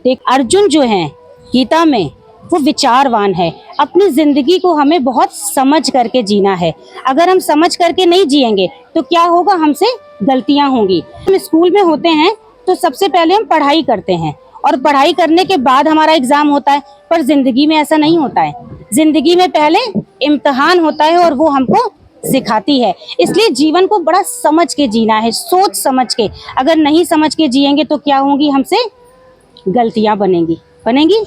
देख अर्जुन जो है गीता में वो विचारवान है। अपनी जिंदगी को हमें बहुत समझ करके जीना है। अगर हम समझ करके नहीं जिएंगे तो क्या होगा, हमसे गलतियां होंगी। हम स्कूल में होते हैं तो सबसे पहले हम पढ़ाई करते हैं और पढ़ाई करने के बाद हमारा एग्जाम होता है, पर जिंदगी में ऐसा नहीं होता है। जिंदगी में पहले इम्तिहान होता है और वो हमको सिखाती है। इसलिए जीवन को बड़ा समझ के जीना है, सोच समझ के। अगर नहीं समझ के जिएंगे तो क्या होंगी, हमसे गलतियां बनेंगी।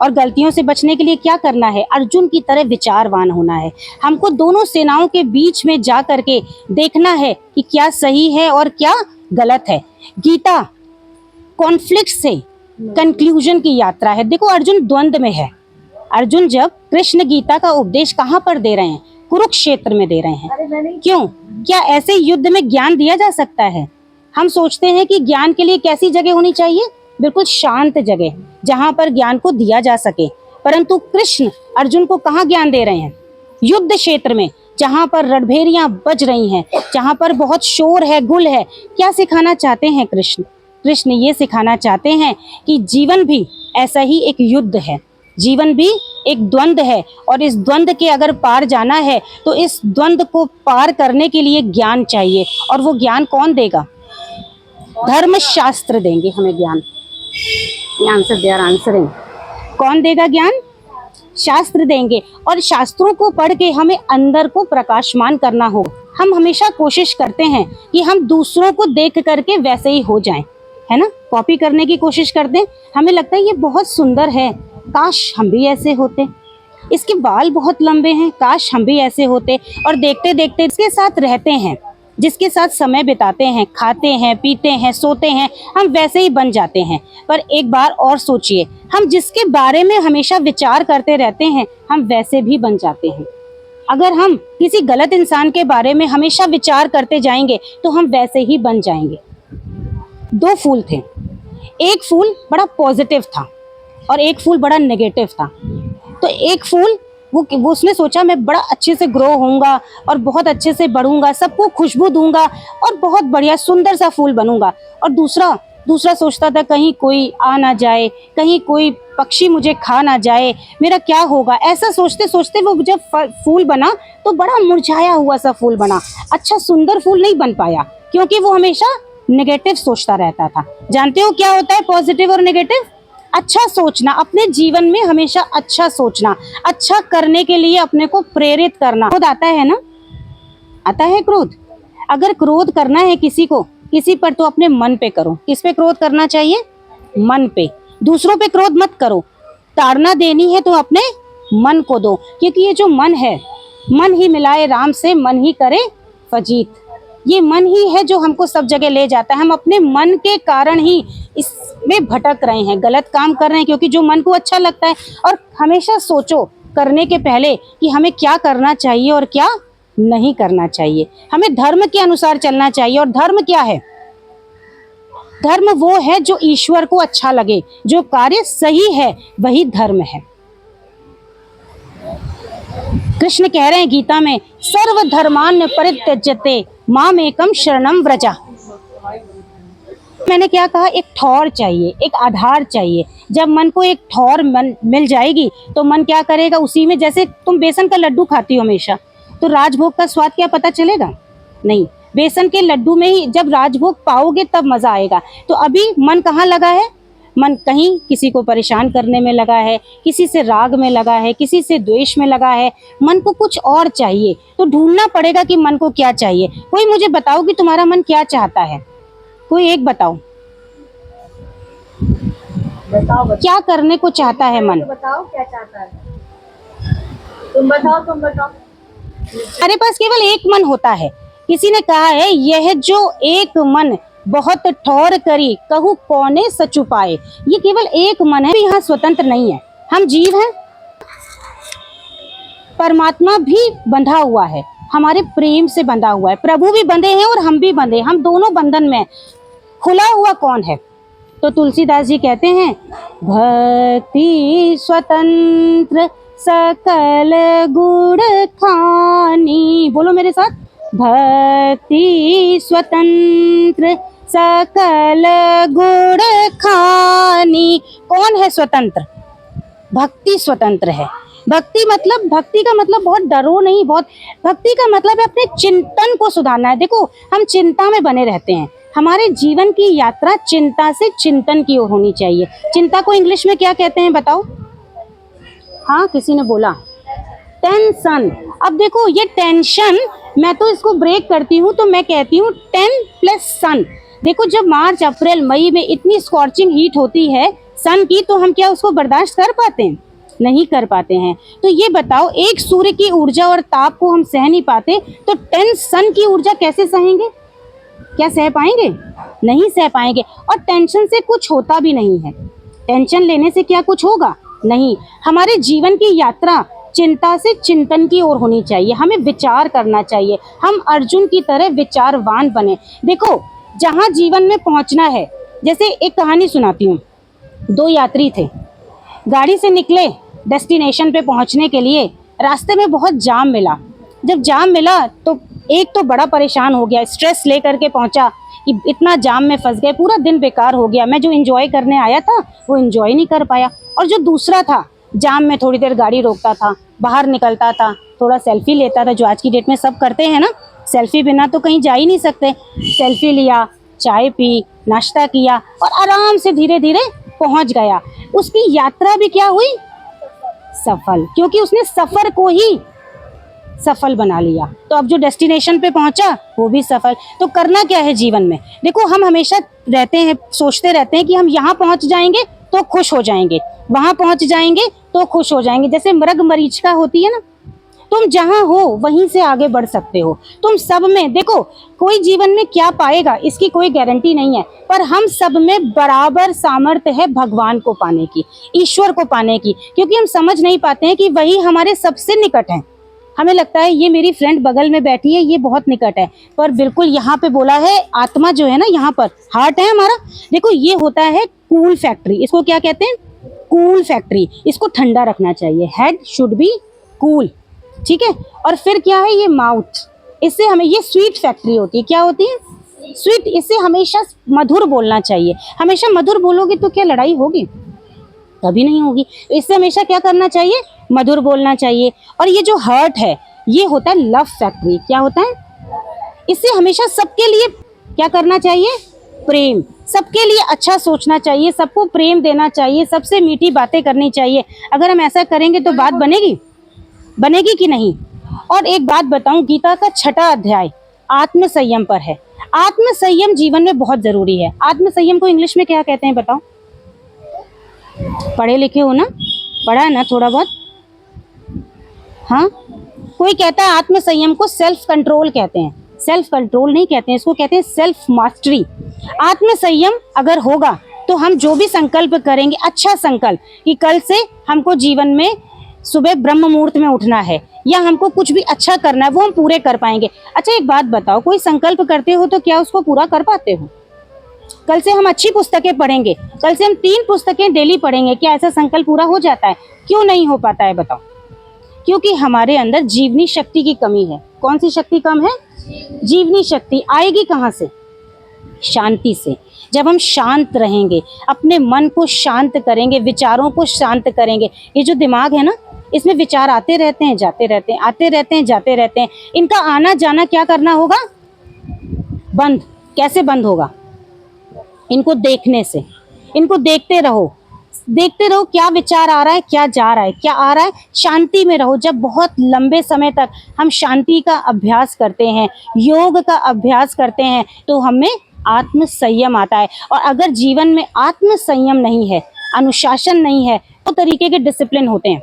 और गलतियों से बचने के लिए क्या करना है, अर्जुन की तरह विचारवान होना है। हमको दोनों सेनाओं के बीच में जा करके देखना है कि क्या सही है और क्या गलत है। गीता कॉन्फ्लिक्ट से कंक्लूजन की यात्रा है। देखो अर्जुन द्वंद में है। अर्जुन जब कृष्ण गीता का उपदेश कहाँ पर दे रहे हैं, कुरुक्षेत्र में दे रहे हैं। क्यों? क्या ऐसे युद्ध में ज्ञान दिया जा सकता है? हम सोचते हैं कि ज्ञान के लिए कैसी जगह होनी चाहिए, बिल्कुल शांत जगह जहां पर ज्ञान को दिया जा सके। परंतु कृष्ण अर्जुन को कहाँ ज्ञान दे रहे हैं, युद्ध क्षेत्र में, जहां पर रणभेरियां बज रही हैं, जहां पर बहुत शोर है, गुल है। क्या सिखाना चाहते हैं कृष्ण? कृष्ण ये सिखाना चाहते हैं कि जीवन भी ऐसा ही एक युद्ध है, जीवन भी एक द्वंद है। और इस द्वंद के अगर पार जाना है तो इस द्वंद को पार करने के लिए ज्ञान चाहिए। और वो ज्ञान कौन देगा? धर्म शास्त्र देंगे हमें ज्ञान। Answer they are answering. कौन देगा ज्ञान? शास्त्र देंगे। और शास्त्रों को पढ़ के हमें अंदर को प्रकाशमान करना हो। हम हमेशा कोशिश करते हैं कि हम दूसरों को देख करके वैसे ही हो जाएं, है ना, कॉपी करने की कोशिश करते हैं। हमें लगता है ये बहुत सुंदर है, काश हम भी ऐसे होते। इसके बाल बहुत लंबे हैं, काश हम भी ऐसे होते। और देखते देखते इसके साथ रहते हैं, जिसके साथ समय बिताते हैं, खाते हैं, पीते हैं, सोते हैं, हम वैसे ही बन जाते हैं। पर एक बार और सोचिए, हम जिसके बारे में हमेशा विचार करते रहते हैं, हम वैसे भी बन जाते हैं। अगर हम किसी गलत इंसान के बारे में हमेशा विचार करते जाएंगे तो हम वैसे ही बन जाएंगे। दो फूल थे, एक फूल बड़ा पॉजिटिव था और एक फूल बड़ा नेगेटिव था। तो एक फूल वो उसने सोचा मैं बड़ा अच्छे से ग्रो होऊंगा और बहुत अच्छे से बढ़ूंगा, सबको खुशबू दूंगा और बहुत बढ़िया सुंदर सा फूल बनूंगा। और दूसरा सोचता था कहीं कोई आ ना जाए, कहीं कोई पक्षी मुझे खा ना जाए, मेरा क्या होगा। ऐसा सोचते सोचते वो जब फूल बना तो बड़ा मुरझाया हुआ सा फूल बना। अच्छा सुंदर फूल नहीं बन पाया, क्योंकि वो हमेशा नेगेटिव सोचता रहता था। जानते हो क्या होता है पॉजिटिव और नेगेटिव? अच्छा सोचना, अपने जीवन में हमेशा अच्छा सोचना, अच्छा करने के लिए अपने को प्रेरित करना। क्रोध आता है ना, आता है क्रोध। अगर क्रोध करना है किसी पर तो अपने मन पे करो। किस पे क्रोध करना चाहिए? मन पे। दूसरों पे क्रोध मत करो। ताड़ना देनी है तो अपने मन को दो, क्योंकि ये जो मन है, मन ही मिलाए राम से, मन ही करे फजीत। ये मन ही है जो हमको सब जगह ले जाता है। हम अपने मन के कारण ही इसमें भटक रहे हैं, गलत काम कर रहे हैं, क्योंकि जो मन को अच्छा लगता है। और हमेशा सोचो करने के पहले कि हमें क्या करना चाहिए और क्या नहीं करना चाहिए। हमें धर्म के अनुसार चलना चाहिए। और धर्म क्या है? धर्म वो है जो ईश्वर को अच्छा लगे, जो कार्य सही है वही धर्म है। कृष्ण कह रहे हैं गीता में, सर्व धर्मान परित्यज्यते मामेकम शरणम व्रजा। मैंने क्या कहा? एक ठौर चाहिए, एक आधार चाहिए। जब मन को एक ठौर मिल जाएगी तो मन क्या करेगा? उसी में, जैसे तुम बेसन का लड्डू खाती हो हमेशा, तो राजभोग का स्वाद क्या पता चलेगा? नहीं। बेसन के लड्डू में ही जब राजभोग पाओगे तब मजा आएगा। तो अभी मन कहाँ लगा है? मन कहीं किसी को परेशान करने में लगा है, किसी से राग में लगा है, किसी से द्वेष में लगा है। मन को कुछ और चाहिए, तो ढूंढना पड़ेगा कि मन को क्या चाहिए। कोई मुझे बताओ कि तुम्हारा मन क्या चाहता है? कोई एक बताओ, क्या करने को चाहता है मन? बताओ क्या चाहता है। तुम बताओ। हमारे पास केवल एक मन होता है। किसी ने कहा है, यह जो एक मन बहुत ठौर करी, कहूँ कौने सचु पाए। ये केवल एक मन है, यहाँ स्वतंत्र नहीं है। हम जीव हैं, परमात्मा भी बंधा हुआ है, हमारे प्रेम से बंधा हुआ है। प्रभु भी बंधे हैं और हम भी बंधे, हम दोनों बंधन में। खुला हुआ कौन है? तो तुलसीदास जी कहते हैं, भक्ति स्वतंत्र सकल गुण खानी। बोलो मेरे साथ, भक्ति स्वतंत्र सकल गुण खानी। कौन है स्वतंत्र? भक्ति स्वतंत्र है। भक्ति का मतलब बहुत डरो नहीं, बहुत भक्ति का मतलब है अपने चिंतन को सुधारना है। देखो हम चिंता में बने रहते हैं, हमारे जीवन की यात्रा चिंता से चिंतन की ओर होनी चाहिए। चिंता को इंग्लिश में क्या कहते हैं बताओ? हाँ किसी ने बोला टेंशन। अब देखो ये टेंशन, मैं तो इसको ब्रेक करती हूँ तो मैं कहती हूँ 10 प्लस सन। देखो जब मार्च अप्रैल मई में इतनी स्कॉर्चिंग हीट होती है सन की, तो हम क्या उसको बर्दाश्त कर पाते हैं? नहीं कर पाते हैं। तो ये बताओ, एक सूर्य की ऊर्जा और ताप को हम सह नहीं पाते, तो 10 सन की ऊर्जा कैसे सहेंगे? क्या सह पाएंगे? नहीं सह पाएंगे। और टेंशन से कुछ होता भी नहीं है। टेंशन लेने से क्या कुछ होगा? नहीं। हमारे जीवन की यात्रा चिंता से चिंतन की ओर होनी चाहिए, हमें विचार करना चाहिए, हम अर्जुन की तरह विचारवान बने। देखो जहाँ जीवन में पहुँचना है, जैसे एक कहानी सुनाती हूँ। 2 यात्री थे, गाड़ी से निकले डेस्टिनेशन पे पहुँचने के लिए, रास्ते में बहुत जाम मिला। जब जाम मिला तो एक तो बड़ा परेशान हो गया, स्ट्रेस लेकर के पहुंचा कि इतना जाम में फंस गए, पूरा दिन बेकार हो गया, मैं जो एंजॉय करने आया था वो एंजॉय नहीं कर पाया। और जो दूसरा था, जाम में थोड़ी देर गाड़ी रोकता था, बाहर निकलता था, थोड़ा सेल्फी लेता था, जो आज की डेट में सब करते हैं ना, सेल्फी बिना तो कहीं जा ही नहीं सकते। सेल्फी लिया, चाय पी, नाश्ता किया और आराम से धीरे धीरे पहुंच गया। उसकी यात्रा भी क्या हुई? सफल, क्योंकि उसने सफर को ही सफल बना लिया। तो अब जो डेस्टिनेशन पे पहुंचा वो भी सफल। तो करना क्या है जीवन में? देखो हम हमेशा रहते हैं, सोचते रहते हैं कि हम यहाँ पहुंच जाएंगे तो खुश हो जाएंगे, वहां पहुंच जाएंगे तो खुश हो जाएंगे। जैसे मृग मरीचिका होती है ना, तुम जहां हो वहीं से आगे बढ़ सकते हो। तुम सब में देखो, कोई जीवन में क्या पाएगा इसकी कोई गारंटी नहीं है, पर हम सब में बराबर सामर्थ्य है भगवान को पाने की, ईश्वर को पाने की। क्योंकि हम समझ नहीं पाते हैं कि वही हमारे सबसे निकट है। हमें लगता है ये मेरी फ्रेंड बगल में बैठी है, ये बहुत निकट है, पर बिल्कुल यहाँ पे बोला है आत्मा जो है ना, यहाँ पर हार्ट है हमारा। देखो ये होता है कूल फैक्ट्री, इसको क्या कहते हैं? Cool factory. इसको ठंडा रखना चाहिए, हेड शुड बी कूल, ठीक है। और फिर क्या है ये माउथ, इससे हमें, ये स्वीट फैक्ट्री होती है। क्या होती है? स्वीट। इससे हमेशा मधुर बोलना चाहिए। हमेशा मधुर बोलोगे तो क्या लड़ाई होगी? कभी नहीं होगी। इससे हमेशा क्या करना चाहिए? मधुर बोलना चाहिए। और ये जो हर्ट है ये होता है लव फैक्ट्री। क्या होता है? इससे हमेशा सबके लिए क्या करना चाहिए? प्रेम। सबके लिए अच्छा सोचना चाहिए, सबको प्रेम देना चाहिए, सबसे मीठी बातें करनी चाहिए। अगर हम ऐसा करेंगे तो बात बनेगी? बनेगी कि नहीं? और एक बात बताऊं, गीता का 6वां अध्याय आत्म संयम पर है। आत्म संयम जीवन में बहुत जरूरी है। आत्म संयम को इंग्लिश में क्या कहते हैं बताओ? पढ़े लिखे हो ना, पढ़ा है ना थोड़ा बहुत? हाँ, कोई कहता है आत्म संयम को सेल्फ कंट्रोल कहते हैं। सेल्फ कंट्रोल नहीं कहते हैं, इसको कहते हैं सेल्फ मास्टरी। आत्म संयम अगर होगा तो हम जो भी संकल्प करेंगे, अच्छा संकल्प कि कल से हमको जीवन में सुबह ब्रह्म मुहूर्त में उठना है या हमको कुछ भी अच्छा करना है, वो हम पूरे कर पाएंगे। अच्छा एक बात बताओ, कोई संकल्प करते हो तो क्या उसको पूरा कर पाते हो? कल से हम अच्छी पुस्तकें पढ़ेंगे, कल से हम 3 पुस्तकें डेली पढ़ेंगे, क्या ऐसा संकल्प पूरा हो जाता है? क्यों नहीं हो पाता है बताओ? क्योंकि हमारे अंदर जीवनी शक्ति की कमी है। कौन सी शक्ति कम है? जीवनी शक्ति। आएगी कहाँ से? शांति से। जब हम शांत रहेंगे, अपने मन को शांत करेंगे, विचारों को शांत करेंगे। ये जो दिमाग है ना, इसमें विचार आते रहते हैं, जाते रहते हैं, आते रहते हैं, जाते रहते हैं। इनका आना जाना क्या करना होगा? बंद। कैसे बंद होगा? इनको देखने से। इनको देखते रहो, देखते रहो क्या विचार आ रहा है, क्या जा रहा है, क्या आ रहा है। शांति में रहो। जब बहुत लंबे समय तक हम शांति का अभ्यास करते हैं, योग का अभ्यास करते हैं, तो हमें आत्म संयम आता है। और अगर जीवन में आत्म संयम नहीं है, अनुशासन नहीं है, तो तरीके के डिसिप्लिन होते हैं।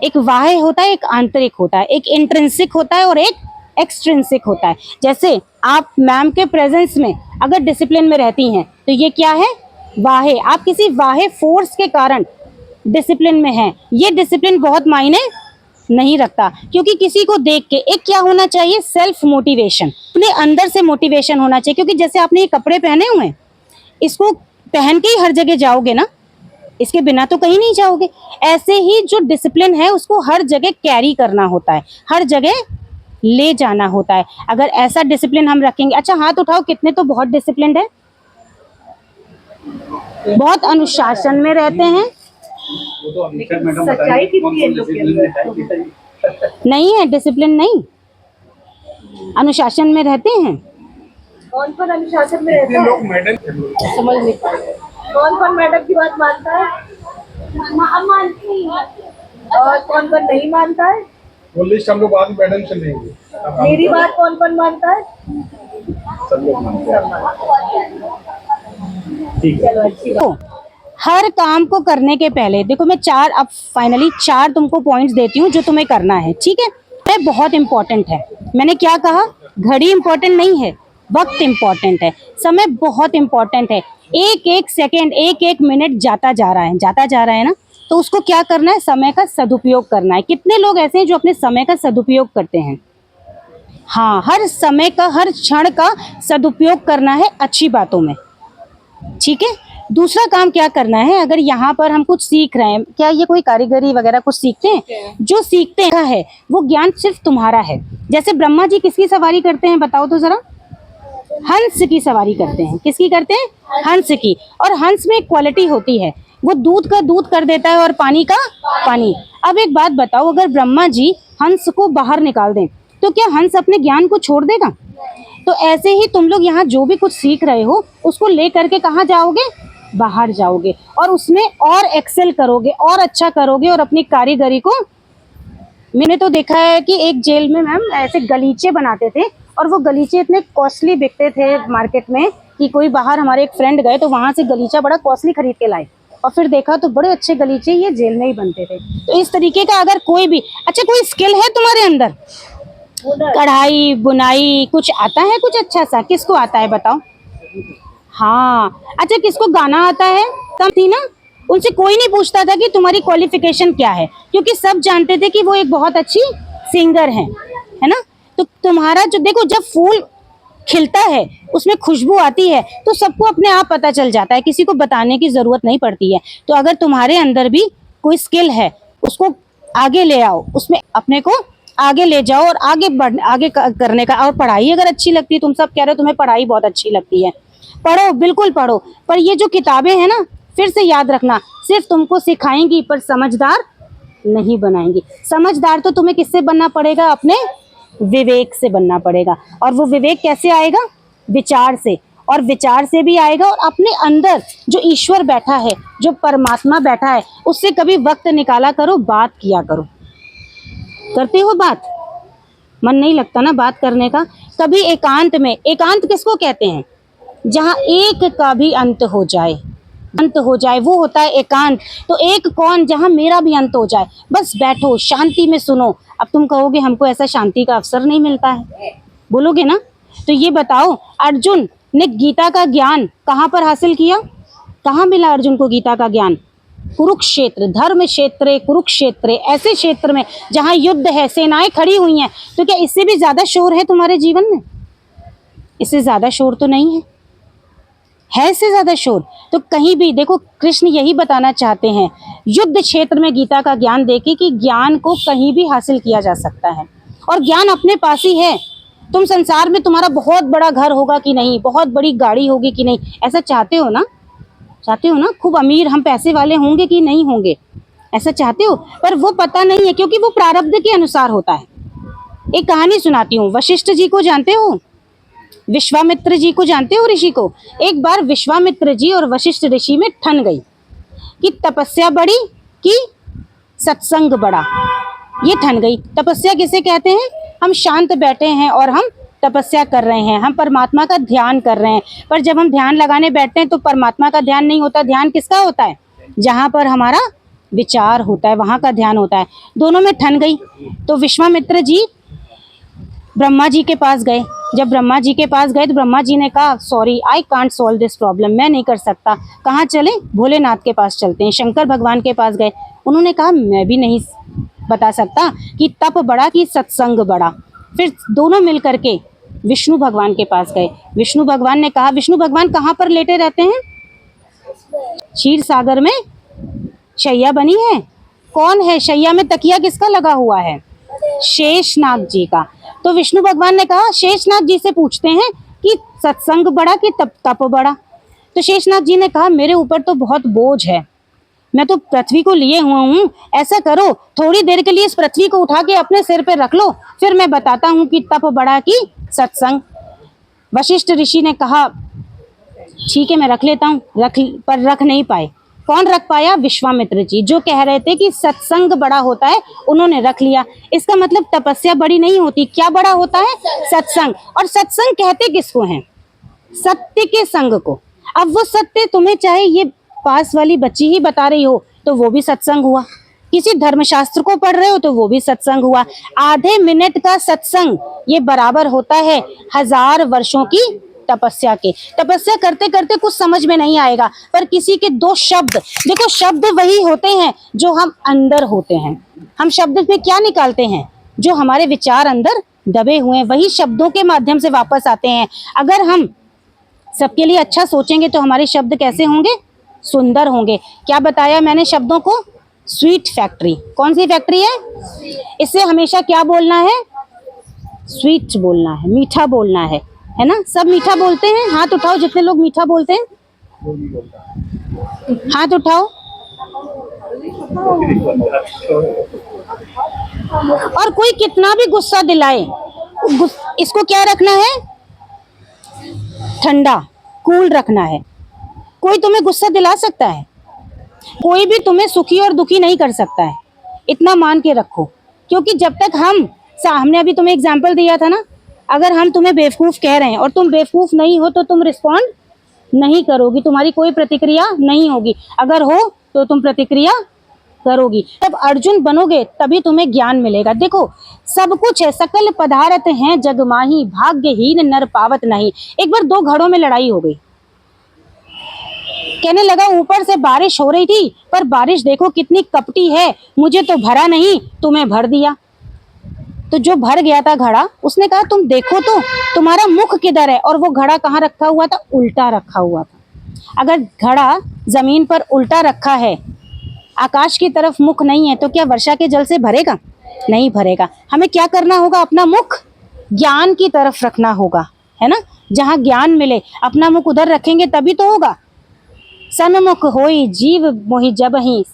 एक बाह्य होता है, एक आंतरिक होता है, एक इंट्रिंसिक होता है और एक एक्सट्रिंसिक होता है। जैसे आप मैम के प्रेजेंस में अगर डिसिप्लिन में रहती हैं तो ये क्या है? बाह्य। आप किसी बाह्य फोर्स के कारण डिसिप्लिन में हैं, ये डिसिप्लिन बहुत मायने नहीं रखता। क्योंकि किसी को देख के एक क्या होना चाहिए? Self motivation. अपने अंदर से मोटिवेशन होना चाहिए। क्योंकि जैसे आपने ये कपड़े पहने हुए हैं, इसको पहन के ही हर जगह जाओगे ना, इसके बिना तो कहीं नहीं जाओगे। ऐसे ही जो डिसिप्लिन है उसको हर जगह कैरी करना होता है, हर जगह ले जाना होता है। अगर ऐसा डिसिप्लिन हम रखेंगे, अच्छा हाथ उठाओ, कितने तो बहुत डिसिप्लिन्ड है? बहुत अनुशासन में रहते हैं। सच्चाई कितनी है इन लोग के अंदर? नहीं है डिसिप्लिन, नहीं, अनुशासन में रहते हैं। कौन कौन अनुशासन में रहता है? समझ नहीं पा रहे। कौन कौन मैडम की बात मानता है और कौन कौन नहीं मानता है? वो लिस्ट हम लोग बाद में मैडम से लेंगे। मेरी बात कौन कौन मानता है? सब लोग मानते हैं। ठीक है। चलो अच्छी बात। तो हर काम को करने के पहले देखो, मैं अब फाइनली 4 तुमको पॉइंट्स देती हूँ जो तुम्हें करना है, ठीक है। ये बहुत इंपॉर्टेंट है। मैंने क्या कहा, घड़ी इंपॉर्टेंट नहीं है, वक्त इंपॉर्टेंट है, समय बहुत इंपॉर्टेंट है। एक एक सेकेंड, एक एक मिनट जाता जा रहा है ना, तो उसको क्या करना है, समय का सदुपयोग करना है। कितने लोग ऐसे हैं जो अपने समय का सदुपयोग करते हैं? हाँ, हर समय का, हर क्षण का सदुपयोग करना है अच्छी बातों में, ठीक है। दूसरा काम क्या करना है, अगर यहाँ पर हम कुछ सीख रहे हैं, क्या ये कोई कारीगरी वगैरह कुछ सीखते हैं? जो सीखते हैं वो ज्ञान सिर्फ तुम्हारा है। जैसे ब्रह्मा जी किसकी सवारी करते हैं, बताओ तो जरा? हंस की सवारी करते हैं। किसकी करते हैं? हंस की। और हंस में एक क्वालिटी होती है, वो दूध का दूध कर देता है और पानी का पानी। अब एक बात बताओ, अगर ब्रह्मा जी हंस को बाहर निकाल दें तो क्या हंस अपने ज्ञान को छोड़ देगा? तो ऐसे ही तुम लोग यहाँ जो भी कुछ सीख रहे हो उसको ले करके कहाँ जाओगे? बाहर जाओगे और उसमें और एक्सेल करोगे और अच्छा करोगे और अपनी कारीगरी को। मैंने तो देखा है कि एक जेल में मैम ऐसे गलीचे बनाते थे और वो गलीचे इतने कॉस्टली बिकते थे मार्केट में कि कोई बाहर, हमारे एक फ्रेंड गए तो वहां से गलीचा बड़ा कॉस्टली खरीद के लाए और फिर देखा तो बड़े अच्छे गलीचे ये जेल में ही बनते थे। तो इस तरीके का अगर कोई भी अच्छा कोई स्किल है तुम्हारे अंदर, कढ़ाई बुनाई कुछ आता है, कुछ अच्छा सा किसको आता है बताओ? हाँ, अच्छा किसको गाना आता है? तब थी ना, उनसे कोई नहीं पूछता था कि तुम्हारी क्वालिफिकेशन क्या है, क्योंकि सब जानते थे कि वो एक बहुत अच्छी सिंगर है ना। तो तुम्हारा जो देखो, जब फूल खिलता है उसमें खुशबू आती है तो सबको अपने आप पता चल जाता है, किसी को बताने की जरूरत नहीं पड़ती है। तो अगर तुम्हारे अंदर भी कोई स्किल है उसको आगे ले आओ, उसमें अपने को आगे ले जाओ और आगे करने का। और पढ़ाई अगर अच्छी लगती है, तुम सब कह रहे हो तुम्हें पढ़ाई बहुत अच्छी लगती है, पढ़ो, बिल्कुल पढ़ो। पर ये जो किताबें हैं ना, फिर से याद रखना, सिर्फ तुमको सिखाएंगी पर समझदार नहीं बनाएंगी। समझदार तो तुम्हें किससे बनना पड़ेगा? अपने विवेक से बनना पड़ेगा। और वो विवेक कैसे आएगा? विचार से। और विचार से भी आएगा और अपने अंदर जो ईश्वर बैठा है, जो परमात्मा बैठा है, उससे कभी वक्त निकाला करो, बात किया करो। करते हो बात? मन नहीं लगता ना बात करने का। कभी एकांत में, एकांत किसको कहते हैं? जहाँ एक का भी अंत हो जाए, वो होता है एकांत। तो एक कौन, जहाँ मेरा भी अंत हो जाए, बस बैठो शांति में सुनो। अब तुम कहोगे हमको ऐसा शांति का अवसर नहीं मिलता है, बोलोगे ना। तो ये बताओ, अर्जुन ने गीता का ज्ञान कहाँ पर हासिल किया? कहाँ मिला अर्जुन को गीता का ज्ञान? कुरुक्षेत्र, धर्म क्षेत्र कुरुक्षेत्र, ऐसे क्षेत्र में जहाँ युद्ध है, सेनाएं खड़ी हुई हैं। तो क्या इससे भी ज्यादा शोर है तुम्हारे जीवन में? इससे ज्यादा शोर तो नहीं है इससे ज्यादा शोर? तो कहीं भी देखो, कृष्ण यही बताना चाहते हैं युद्ध क्षेत्र में गीता का ज्ञान देके कि ज्ञान को कहीं भी हासिल किया जा सकता है और ज्ञान अपने पास ही है। तुम संसार में तुम्हारा बहुत बड़ा घर होगा कि नहीं, बहुत बड़ी गाड़ी होगी कि नहीं, ऐसा चाहते हो ना? चाहते हो ना? खूब अमीर हम पैसे वाले होंगे कि नहीं होंगे, ऐसा चाहते हो? पर वो पता नहीं है, क्योंकि वो प्रारब्ध के अनुसार होता है। एक कहानी सुनाती हूँ। वशिष्ठ जी को जानते हो? विश्वामित्र जी को जानते हो, ऋषि को? एक बार विश्वामित्र जी और वशिष्ठ ऋषि में ठन गई कि तपस्या बड़ी कि सत्संग बड़ा। ये ठन गई। तपस्या किसे कहते हैं? हम शांत बैठे हैं और हम तपस्या कर रहे हैं, हम परमात्मा का ध्यान कर रहे हैं। पर जब हम ध्यान लगाने बैठते हैं तो परमात्मा का ध्यान नहीं होता। ध्यान किसका होता है? जहाँ पर हमारा विचार होता है, वहाँ का ध्यान होता है। दोनों में ठन गई। तो विश्वामित्र जी ब्रह्मा जी के पास गए। जब ब्रह्मा जी के पास गए तो ब्रह्मा जी ने कहा, sorry I can't solve this problem, मैं नहीं कर सकता। कहाँ चले? भोलेनाथ के पास चलते हैं। शंकर भगवान के पास गए। उन्होंने कहा, मैं भी नहीं बता सकता कि तप बड़ा कि सत्संग बड़ा। फिर दोनों मिल करके विष्णु भगवान के पास गए। विष्णु भगवान ने कहा, विष्णु भगवान कहाँ पर लेटे रहते हैं? क्षीर सागर में शैया बनी है। कौन है शैया में? तकिया किसका लगा हुआ है? शेषनाग जी का। तो विष्णु भगवान ने कहा, शेषनाग जी से पूछते हैं कि सत्संग बड़ा कि तप बड़ा। तो शेषनाग जी ने कहा मेरे ऊपर तो बहुत बोझ है, मैं तो पृथ्वी को लिए हुआ हूँ, ऐसा करो थोड़ी देर के लिए इस पृथ्वी को उठा के अपने सिर पे रख लो, फिर मैं बताता हूँ कि तप बड़ा कि सत्संग। वशिष्ठ ऋषि ने कहा ठीक है मैं रख लेता हूँ, पर रख नहीं पाए। कौन रख पाया? विश्वामित्र जी, जो कह रहे थे कि सत्संग बड़ा होता है, उन्होंने रख लिया। इसका मतलब तपस्या बड़ी नहीं होती, क्या बड़ा होता है? सत्संग। और सत्संग कहते किसको हैं? सत्य के संग को। अब वो सत्य तुम्हें चाहे ये पास वाली बच्ची ही बता रही हो तो वो भी सत्संग हुआ, किसी धर्मशास्त्र को पढ़ रहे हो तो वो भी सत्संग हुआ। आधे मिनट का सत्संग ये बराबर होता है 1000 वर्षों की तपस्या के। तपस्या करते करते कुछ समझ में नहीं आएगा, पर किसी के 2 शब्द, देखो शब्द वही होते हैं जो हम अंदर होते हैं। हम शब्द में क्या निकालते हैं? जो हमारे विचार अंदर दबे हुए हैं, वही शब्दों के माध्यम से वापस आते हैं। अगर हम सबके लिए अच्छा सोचेंगे तो हमारे शब्द कैसे होंगे? सुंदर होंगे। क्या बताया मैंने शब्दों को? Sweet factory. कौन सी फैक्ट्री है? इससे हमेशा क्या बोलना है? स्वीट बोलना है, मीठा बोलना है ना? सब मीठा बोलते हैं? हाथ उठाओ जितने लोग मीठा बोलते हैं, हाथ उठाओ। और कोई कितना भी गुस्सा दिलाए, इसको क्या रखना है? ठंडा, कूल रखना है। कोई तुम्हें गुस्सा दिला सकता है? कोई भी तुम्हें सुखी और दुखी नहीं कर सकता है, इतना मान के रखो। क्योंकि जब तक हमने अभी तुम्हें एग्जाम्पल दिया था ना, अगर हम तुम्हें बेवकूफ कह रहे हैं और तुम बेवकूफ नहीं हो तो तुम रिस्पॉन्ड नहीं करोगी, तुम्हारी कोई प्रतिक्रिया नहीं होगी। अगर हो तो तुम प्रतिक्रिया करोगी। जब अर्जुन बनोगे तभी तुम्हें ज्ञान मिलेगा। देखो सब कुछ है, सकल पदार्थ हैं जग माही, भाग्यहीन नर पावत नहीं। एक बार 2 घरों में लड़ाई हो गई, कहने लगा ऊपर से बारिश हो रही थी पर बारिश देखो कितनी कपटी है, मुझे तो भरा नहीं, तुम्हें भर दिया। तो जो भर गया था घड़ा, उसने कहा तुम देखो तो तुम्हारा मुख किधर है? और वो घड़ा कहाँ रखा हुआ था? उल्टा रखा हुआ था। अगर घड़ा जमीन पर उल्टा रखा है, आकाश की तरफ मुख नहीं है, तो क्या वर्षा के जल से भरेगा? नहीं भरेगा। हमें क्या करना होगा? अपना मुख ज्ञान की तरफ रखना होगा, है ना? जहाँ ज्ञान मिले अपना मुख उधर रखेंगे तभी तो होगा। सन्मुख होई जीव मोहि जबहि,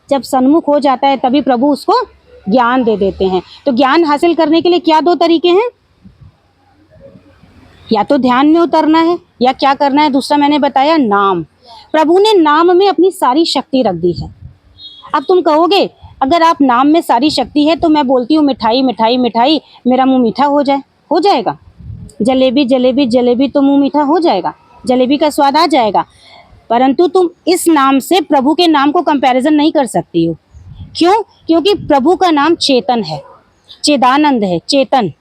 जब सन्मुख हो जाता है तभी प्रभु उसको ज्ञान दे देते हैं। तो ज्ञान हासिल करने के लिए क्या 2 तरीके हैं? या तो ध्यान में उतरना है, या क्या करना है दूसरा मैंने बताया, नाम। प्रभु ने नाम में अपनी सारी शक्ति रख दी है। अब तुम कहोगे अगर आप नाम में सारी शक्ति है तो मैं बोलती हूँ मिठाई मिठाई मिठाई, मेरा मुंह मीठा हो जाए, हो जाएगा? जलेबी जलेबी जलेबी तो मुंह मीठा हो जाएगा, जलेबी का स्वाद आ जाएगा। परंतु तुम इस नाम से प्रभु के नाम को कंपैरिजन नहीं कर सकती हो। क्यों? क्योंकि प्रभु का नाम चेतन है, चेदानंद है। चेतन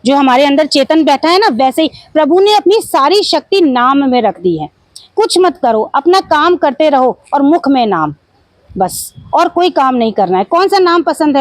जो हमारे अंदर चेतन बैठा है ना, वैसे ही प्रभु ने अपनी सारी शक्ति नाम में रख दी है। कुछ मत करो, अपना काम करते रहो और मुख में नाम, बस, और कोई काम नहीं करना है। कौन सा नाम पसंद है?